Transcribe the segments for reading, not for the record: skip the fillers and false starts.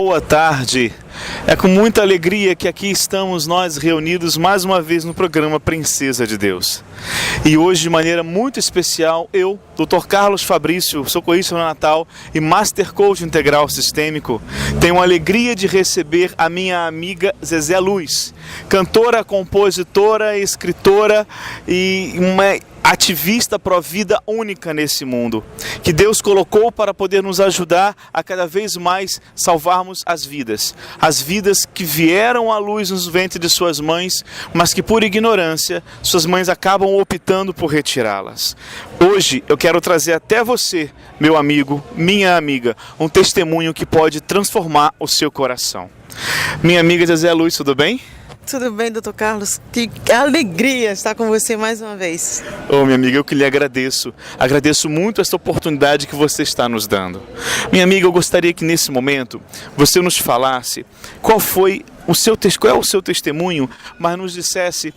Boa tarde. É com muita alegria que aqui estamos nós reunidos mais uma vez no programa Princesa de Deus. E hoje, de maneira muito especial, eu, Dr. Carlos Fabrício, socorrista no Natal e Master Coach Integral Sistêmico, tenho a alegria de receber a minha amiga Zezé Luz, cantora, compositora, escritora e uma ativista pró-vida única nesse mundo, que Deus colocou para poder nos ajudar a cada vez mais salvarmos as vidas que vieram à luz nos ventres de suas mães, mas que por ignorância suas mães acabam optando por retirá-las. Hoje eu quero trazer até você, meu amigo, minha amiga, um testemunho que pode transformar o seu coração. Minha amiga Zezé Luz, tudo bem? Tudo bem, Dr. Carlos? Que alegria estar com você mais uma vez. Minha amiga, eu que lhe agradeço. Agradeço muito essa oportunidade que você está nos dando. Minha amiga, eu gostaria que nesse momento você nos falasse qual é o seu testemunho, mas nos dissesse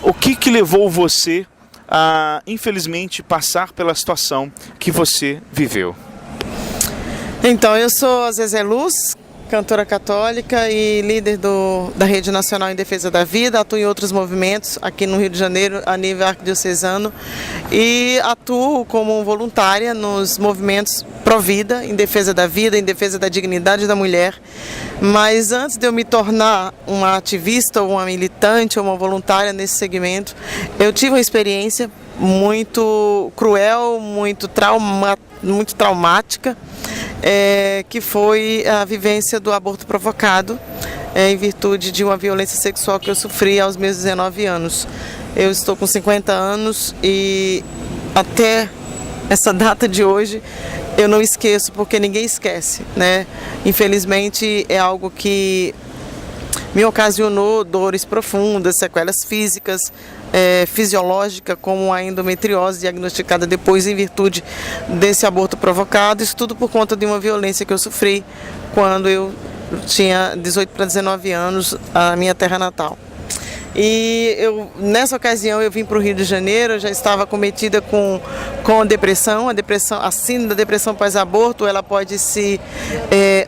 o que levou você a, infelizmente, passar pela situação que você viveu. Então, eu sou a Zezé Luz, cantora católica e líder da Rede Nacional em Defesa da Vida. Atuo em outros movimentos aqui no Rio de Janeiro, a nível arquidiocesano, e atuo como voluntária nos movimentos pró-vida, em defesa da vida, em defesa da dignidade da mulher. Mas antes de eu me tornar uma ativista, ou uma militante, ou uma voluntária nesse segmento, eu tive uma experiência muito cruel, muito traumática, que foi a vivência do aborto provocado, em virtude de uma violência sexual que eu sofri aos meus 19 anos. Eu estou com 50 anos e até essa data de hoje eu não esqueço, porque ninguém esquece, né? Infelizmente é algo que me ocasionou dores profundas, sequelas físicas, fisiológica, como a endometriose diagnosticada depois em virtude desse aborto provocado. Isso tudo por conta de uma violência que eu sofri quando eu tinha 18 para 19 anos, a minha terra natal. E nessa ocasião eu vim para o Rio de Janeiro, eu já estava cometida com depressão. A síndrome da depressão pós-aborto, ela pode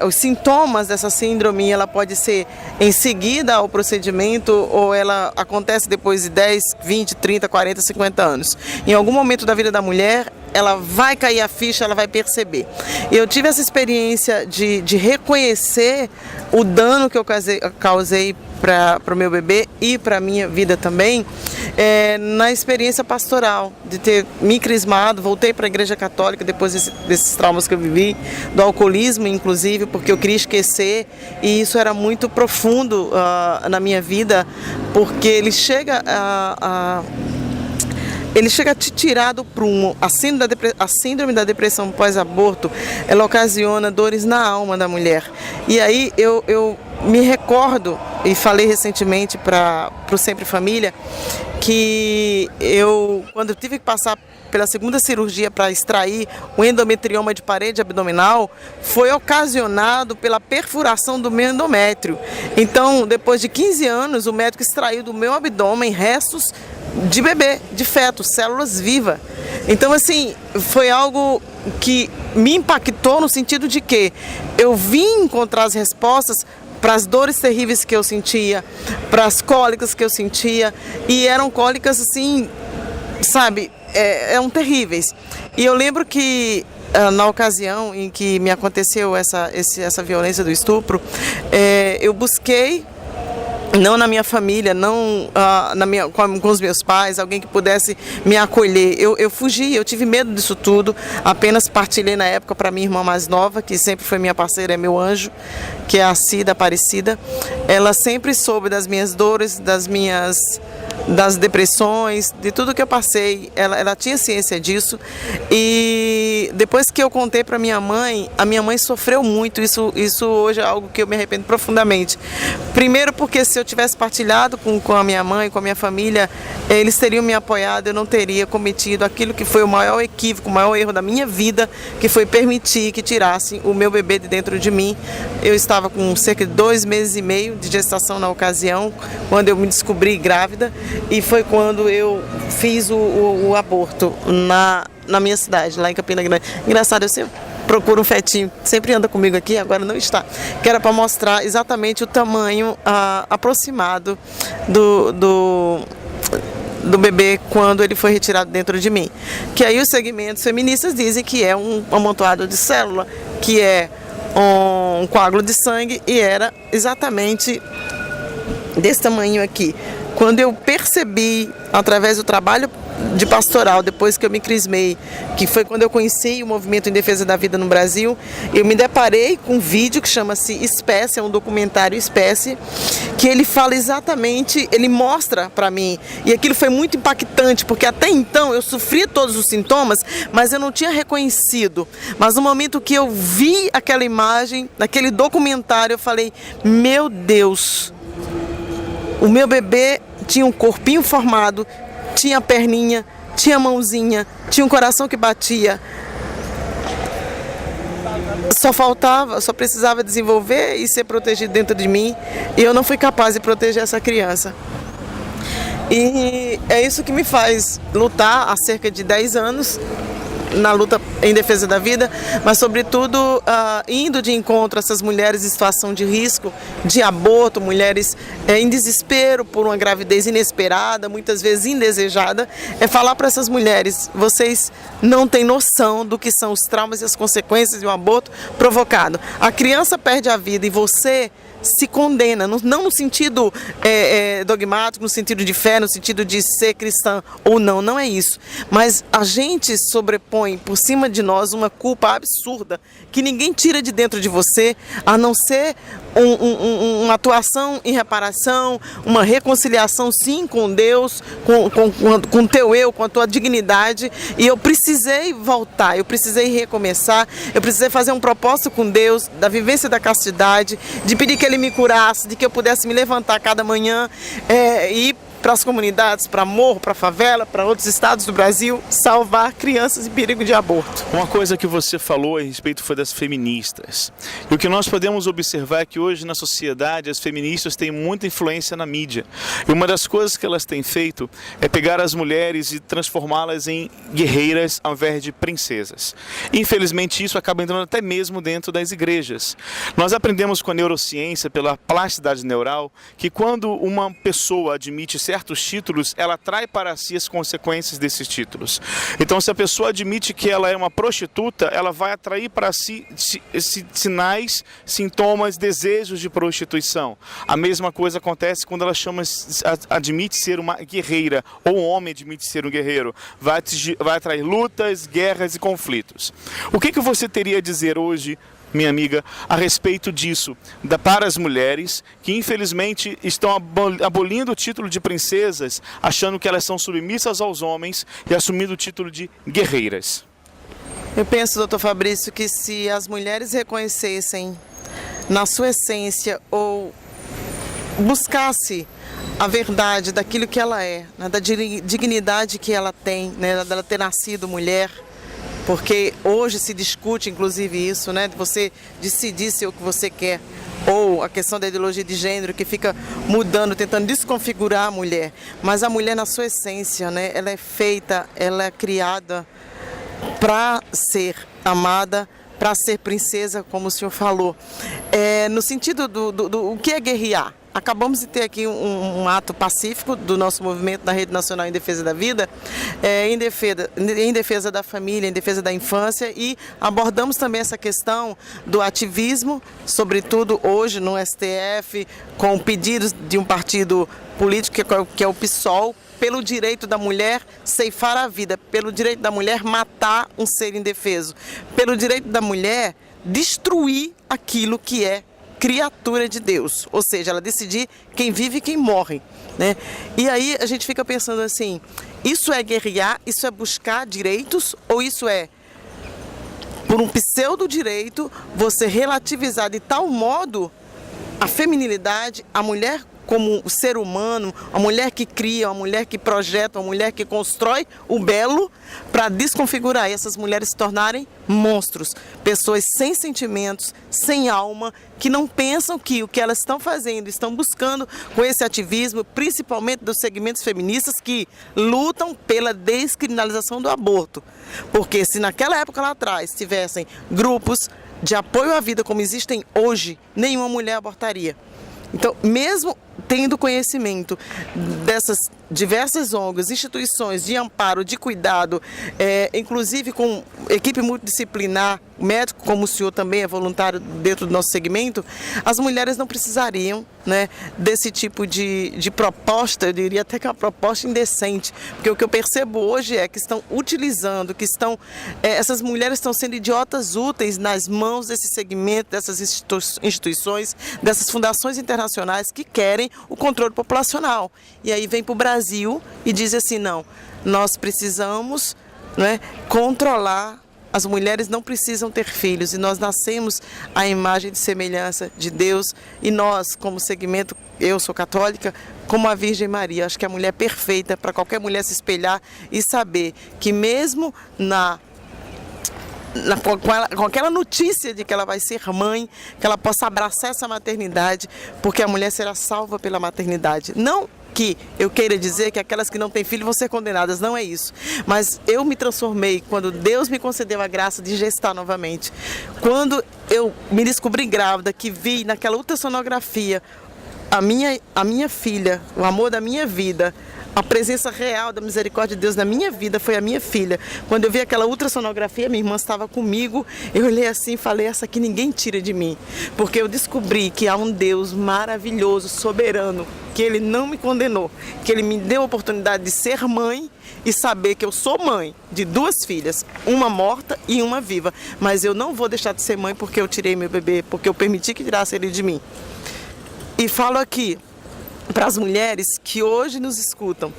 os sintomas dessa síndrome, ela pode ser em seguida ao procedimento, ou ela acontece depois de 10, 20, 30, 40, 50 anos. Em algum momento da vida da mulher, ela vai cair a ficha, ela vai perceber. Eu tive essa experiência de reconhecer o dano que eu causei para o meu bebê e para a minha vida também, na experiência pastoral, de ter me crismado. Voltei para a Igreja Católica depois desses traumas que eu vivi, do alcoolismo inclusive, porque eu queria esquecer, e isso era muito profundo na minha vida, porque ele chega a te tirar do prumo. A síndrome da depressão pós-aborto, ela ocasiona dores na alma da mulher. E aí eu me recordo, e falei recentemente para o Sempre Família, que quando eu tive que passar pela segunda cirurgia para extrair o endometrioma de parede abdominal, foi ocasionado pela perfuração do meu endométrio. Então, depois de 15 anos, o médico extraiu do meu abdômen restos de bebê, de feto, células vivas. Então, assim, foi algo que me impactou no sentido de que eu vim encontrar as respostas para as dores terríveis que eu sentia, para as cólicas que eu sentia, e eram cólicas assim, sabe, eram terríveis. E eu lembro que na ocasião em que me aconteceu essa violência do estupro, eu busquei, não na minha família, não com os meus pais, alguém que pudesse me acolher. Eu fugi, eu tive medo disso tudo. Apenas partilhei na época para minha irmã mais nova, que sempre foi minha parceira, é meu anjo, que é a Cida Aparecida. Ela sempre soube das minhas dores, das depressões, de tudo que eu passei. Ela tinha ciência disso. E depois que eu contei para minha mãe, a minha mãe sofreu muito. Isso hoje é algo que eu me arrependo profundamente. Primeiro porque se eu tivesse partilhado com a minha mãe, com a minha família, eles teriam me apoiado, eu não teria cometido aquilo que foi o maior equívoco, o maior erro da minha vida, que foi permitir que tirassem o meu bebê de dentro de mim. Eu estava com cerca de 2 meses e meio de gestação na ocasião, quando eu me descobri grávida, e foi quando eu fiz o aborto na minha cidade, lá em Campina Grande. Engraçado, procuro um fetinho, sempre anda comigo aqui, agora não está, que era para mostrar exatamente o tamanho aproximado do bebê quando ele foi retirado dentro de mim. Que aí os segmentos feministas dizem que é um amontoado de célula, que é um coágulo de sangue, e era exatamente desse tamanho aqui. Quando eu percebi, através do trabalho de pastoral, depois que eu me crismei, que foi quando eu conheci o Movimento em Defesa da Vida no Brasil, eu me deparei com um vídeo que chama-se Espécie, é um documentário Espécie, que ele fala exatamente, ele mostra para mim, e aquilo foi muito impactante, porque até então eu sofria todos os sintomas, mas eu não tinha reconhecido. Mas no momento que eu vi aquela imagem, naquele documentário, eu falei, meu Deus, o meu bebê tinha um corpinho formado, tinha perninha, tinha mãozinha, tinha um coração que batia. Só precisava desenvolver e ser protegido dentro de mim, e eu não fui capaz de proteger essa criança. E é isso que me faz lutar há cerca de 10 anos na luta em defesa da vida, mas sobretudo indo de encontro a essas mulheres em situação de risco, de aborto, mulheres em desespero por uma gravidez inesperada, muitas vezes indesejada, é falar para essas mulheres, vocês não têm noção do que são os traumas e as consequências de um aborto provocado. A criança perde a vida e você se condena, não no sentido dogmático, no sentido de fé, no sentido de ser cristã ou não, não é isso. Mas a gente sobrepõe por cima de nós uma culpa absurda que ninguém tira de dentro de você, a não ser uma atuação em reparação, uma reconciliação sim com Deus, com o teu eu, com a tua dignidade. E eu precisei voltar, eu precisei recomeçar, eu precisei fazer um propósito com Deus, da vivência da castidade, de pedir que Ele me curasse, de que eu pudesse me levantar cada manhã e ir para as comunidades, para Morro, para favela, para outros estados do Brasil, salvar crianças em perigo de aborto. Uma coisa que você falou a respeito foi das feministas. E o que nós podemos observar é que hoje na sociedade as feministas têm muita influência na mídia. E uma das coisas que elas têm feito é pegar as mulheres e transformá-las em guerreiras ao invés de princesas. Infelizmente isso acaba entrando até mesmo dentro das igrejas. Nós aprendemos com a neurociência, pela plasticidade neural, que quando uma pessoa admite certos títulos, ela atrai para si as consequências desses títulos. Então, se a pessoa admite que ela é uma prostituta, ela vai atrair para si sinais, sintomas, desejos de prostituição. A mesma coisa acontece quando ela admite ser uma guerreira, ou um homem admite ser um guerreiro. Vai atrair lutas, guerras e conflitos. O que você teria a dizer hoje, minha amiga, a respeito disso, para as mulheres que infelizmente estão abolindo o título de princesas, achando que elas são submissas aos homens e assumindo o título de guerreiras? Eu penso, doutor Fabrício, que se as mulheres reconhecessem na sua essência ou buscasse a verdade daquilo que ela é, né, da dignidade que ela tem, né, dela ter nascido mulher, porque hoje se discute inclusive isso, né, de você decidir ser o que você quer, ou a questão da ideologia de gênero que fica mudando, tentando desconfigurar a mulher. Mas a mulher na sua essência, né, ela é feita, ela é criada para ser amada, para ser princesa, como o senhor falou. No sentido do que é guerrear? Acabamos de ter aqui um ato pacífico do nosso movimento da Rede Nacional em Defesa da Vida, em defesa da família, em defesa da infância, e abordamos também essa questão do ativismo, sobretudo hoje no STF, com pedidos de um partido político que é o PSOL, pelo direito da mulher ceifar a vida, pelo direito da mulher matar um ser indefeso, pelo direito da mulher destruir aquilo que é criatura de Deus, ou seja, ela decidir quem vive e quem morre, né? E aí a gente fica pensando assim, isso é guerrear, isso é buscar direitos, ou isso é, por um pseudo-direito, você relativizar de tal modo a feminilidade, a mulher como ser humano, uma mulher que cria, uma mulher que projeta, uma mulher que constrói o belo para desconfigurar e essas mulheres se tornarem monstros, pessoas sem sentimentos, sem alma, que não pensam que o que elas estão fazendo, estão buscando com esse ativismo, principalmente dos segmentos feministas que lutam pela descriminalização do aborto. Porque se naquela época lá atrás tivessem grupos de apoio à vida como existem hoje, nenhuma mulher abortaria. Então, mesmo tendo conhecimento dessas diversas ONGs, instituições de amparo, de cuidado, inclusive com equipe multidisciplinar, médico como o senhor também é voluntário dentro do nosso segmento, as mulheres não precisariam, né, desse tipo de proposta, eu diria até que é uma proposta indecente, porque o que eu percebo hoje é que estão utilizando, que estão, essas mulheres estão sendo idiotas úteis nas mãos desse segmento, dessas instituições, dessas fundações internacionais que querem o controle populacional. E aí vem para o Brasil e diz assim, não, nós precisamos, né, controlar, as mulheres não precisam ter filhos e nós nascemos à imagem e semelhança de Deus e nós, como segmento, eu sou católica, como a Virgem Maria, acho que é a mulher perfeita para qualquer mulher se espelhar e saber que mesmo com aquela notícia de que ela vai ser mãe, que ela possa abraçar essa maternidade, porque a mulher será salva pela maternidade. Não que eu queira dizer que aquelas que não têm filho vão ser condenadas, não é isso. Mas eu me transformei quando Deus me concedeu a graça de gestar novamente. Quando eu me descobri grávida, que vi naquela ultrassonografia a minha filha, o amor da minha vida, a presença real da misericórdia de Deus na minha vida foi a minha filha. Quando eu vi aquela ultrassonografia, minha irmã estava comigo, eu olhei assim e falei, essa aqui ninguém tira de mim. Porque eu descobri que há um Deus maravilhoso, soberano, que Ele não me condenou, que Ele me deu a oportunidade de ser mãe e saber que eu sou mãe de 2 filhas, uma morta e uma viva. Mas eu não vou deixar de ser mãe porque eu tirei meu bebê, porque eu permiti que tirasse ele de mim. E falo aqui para as mulheres que hoje nos escutam,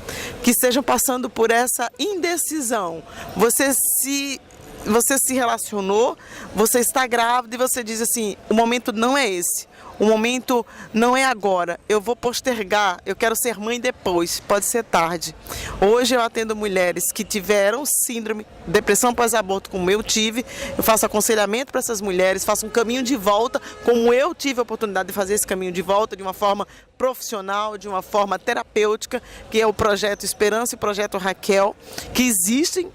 que estejam passando por essa indecisão. Você se relacionou, você está grávida e você diz assim, o momento não é esse. O momento não é agora, eu vou postergar, eu quero ser mãe depois, pode ser tarde. Hoje eu atendo mulheres que tiveram síndrome, depressão pós-aborto como eu tive, eu faço aconselhamento para essas mulheres, faço um caminho de volta, como eu tive a oportunidade de fazer esse caminho de volta, de uma forma profissional, de uma forma terapêutica, que é o Projeto Esperança e o Projeto Raquel, que existem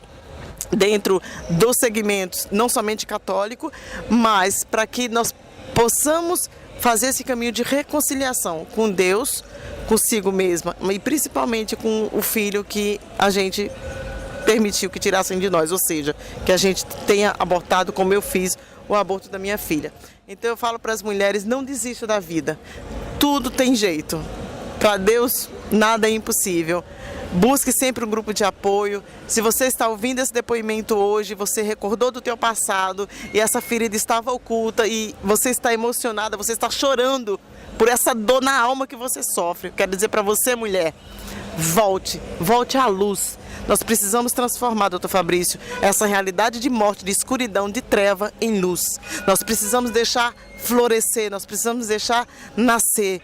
dentro dos segmentos, não somente católico, mas para que nós possamos fazer esse caminho de reconciliação com Deus, consigo mesma e principalmente com o filho que a gente permitiu que tirassem de nós, ou seja, que a gente tenha abortado como eu fiz o aborto da minha filha. Então eu falo para as mulheres, não desistam da vida, tudo tem jeito, para Deus nada é impossível. Busque sempre um grupo de apoio. Se você está ouvindo esse depoimento hoje, você recordou do teu passado e essa ferida estava oculta e você está emocionada, você está chorando por essa dor na alma que você sofre. Quero dizer para você, mulher, volte à luz. Nós precisamos transformar, doutor Fabrício, essa realidade de morte, de escuridão, de treva em luz. Nós precisamos deixar florescer, nós precisamos deixar nascer.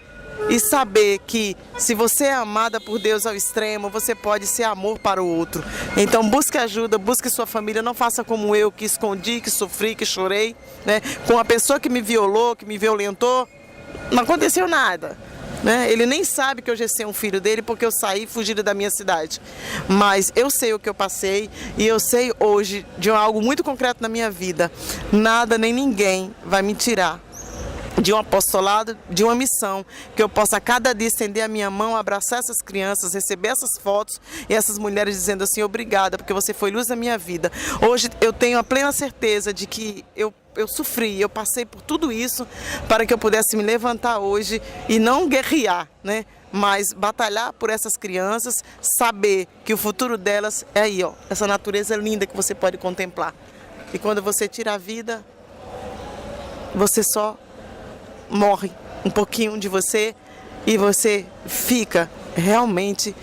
E saber que se você é amada por Deus ao extremo, você pode ser amor para o outro. Então busque ajuda, busque sua família, não faça como eu, que escondi, que sofri, que chorei, né? Com a pessoa que me violou, que me violentou, não aconteceu nada, né? Ele nem sabe que eu gestei um filho dele porque eu saí fugido da minha cidade. Mas eu sei o que eu passei e eu sei hoje de algo muito concreto na minha vida. Nada nem ninguém vai me tirar de um apostolado, de uma missão, que eu possa a cada dia estender a minha mão, abraçar essas crianças, receber essas fotos e essas mulheres dizendo assim, obrigada, porque você foi luz na minha vida. Hoje eu tenho a plena certeza de que eu sofri, eu passei por tudo isso para que eu pudesse me levantar hoje e não guerrear, né? Mas batalhar por essas crianças, saber que o futuro delas é aí, ó, essa natureza linda que você pode contemplar. E quando você tira a vida, você só morre um pouquinho de você e você fica realmente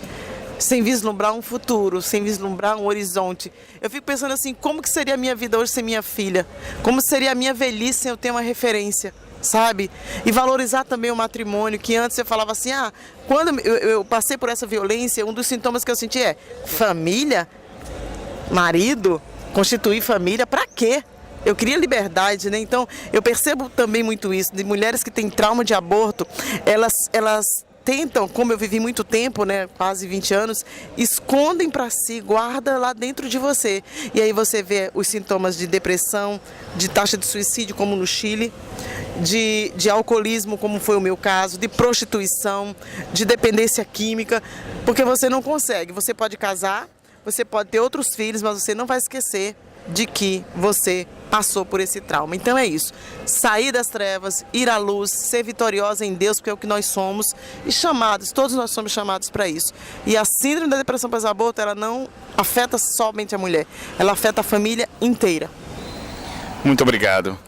sem vislumbrar um futuro, sem vislumbrar um horizonte. Eu fico pensando assim, como que seria a minha vida hoje sem minha filha? Como seria a minha velhice sem eu ter uma referência? sabe? E valorizar também o matrimônio, que antes você falava assim, quando eu passei por essa violência, um dos sintomas que eu senti é família, marido, constituir família, pra quê? Eu queria liberdade, né? Então, eu percebo também muito isso, de mulheres que têm trauma de aborto, elas tentam, como eu vivi muito tempo, né, quase 20 anos, escondem para si, guarda lá dentro de você. E aí você vê os sintomas de depressão, de taxa de suicídio, como no Chile, de alcoolismo, como foi o meu caso, de prostituição, de dependência química, porque você não consegue. Você pode casar, você pode ter outros filhos, mas você não vai esquecer de que você passou por esse trauma. Então é isso, sair das trevas, ir à luz, ser vitoriosa em Deus, porque é o que nós somos, e chamados, todos nós somos chamados para isso. E a síndrome da depressão pós-aborto, ela não afeta somente a mulher, ela afeta a família inteira. Muito obrigado.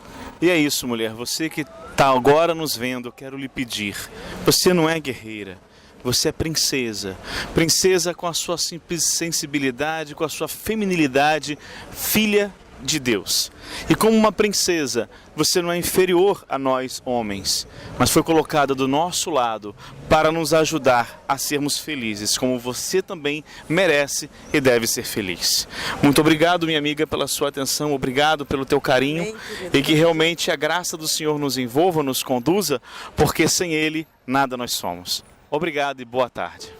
E é isso, mulher, você que está agora nos vendo, eu quero lhe pedir, você não é guerreira, você é princesa, princesa com a sua simples sensibilidade, com a sua feminilidade, filha de Deus. E como uma princesa, você não é inferior a nós homens, mas foi colocada do nosso lado para nos ajudar a sermos felizes, como você também merece e deve ser feliz. Muito obrigado, minha amiga, pela sua atenção, obrigado pelo teu carinho e que realmente a graça do Senhor nos envolva, nos conduza, porque sem Ele nada nós somos. Obrigado e boa tarde.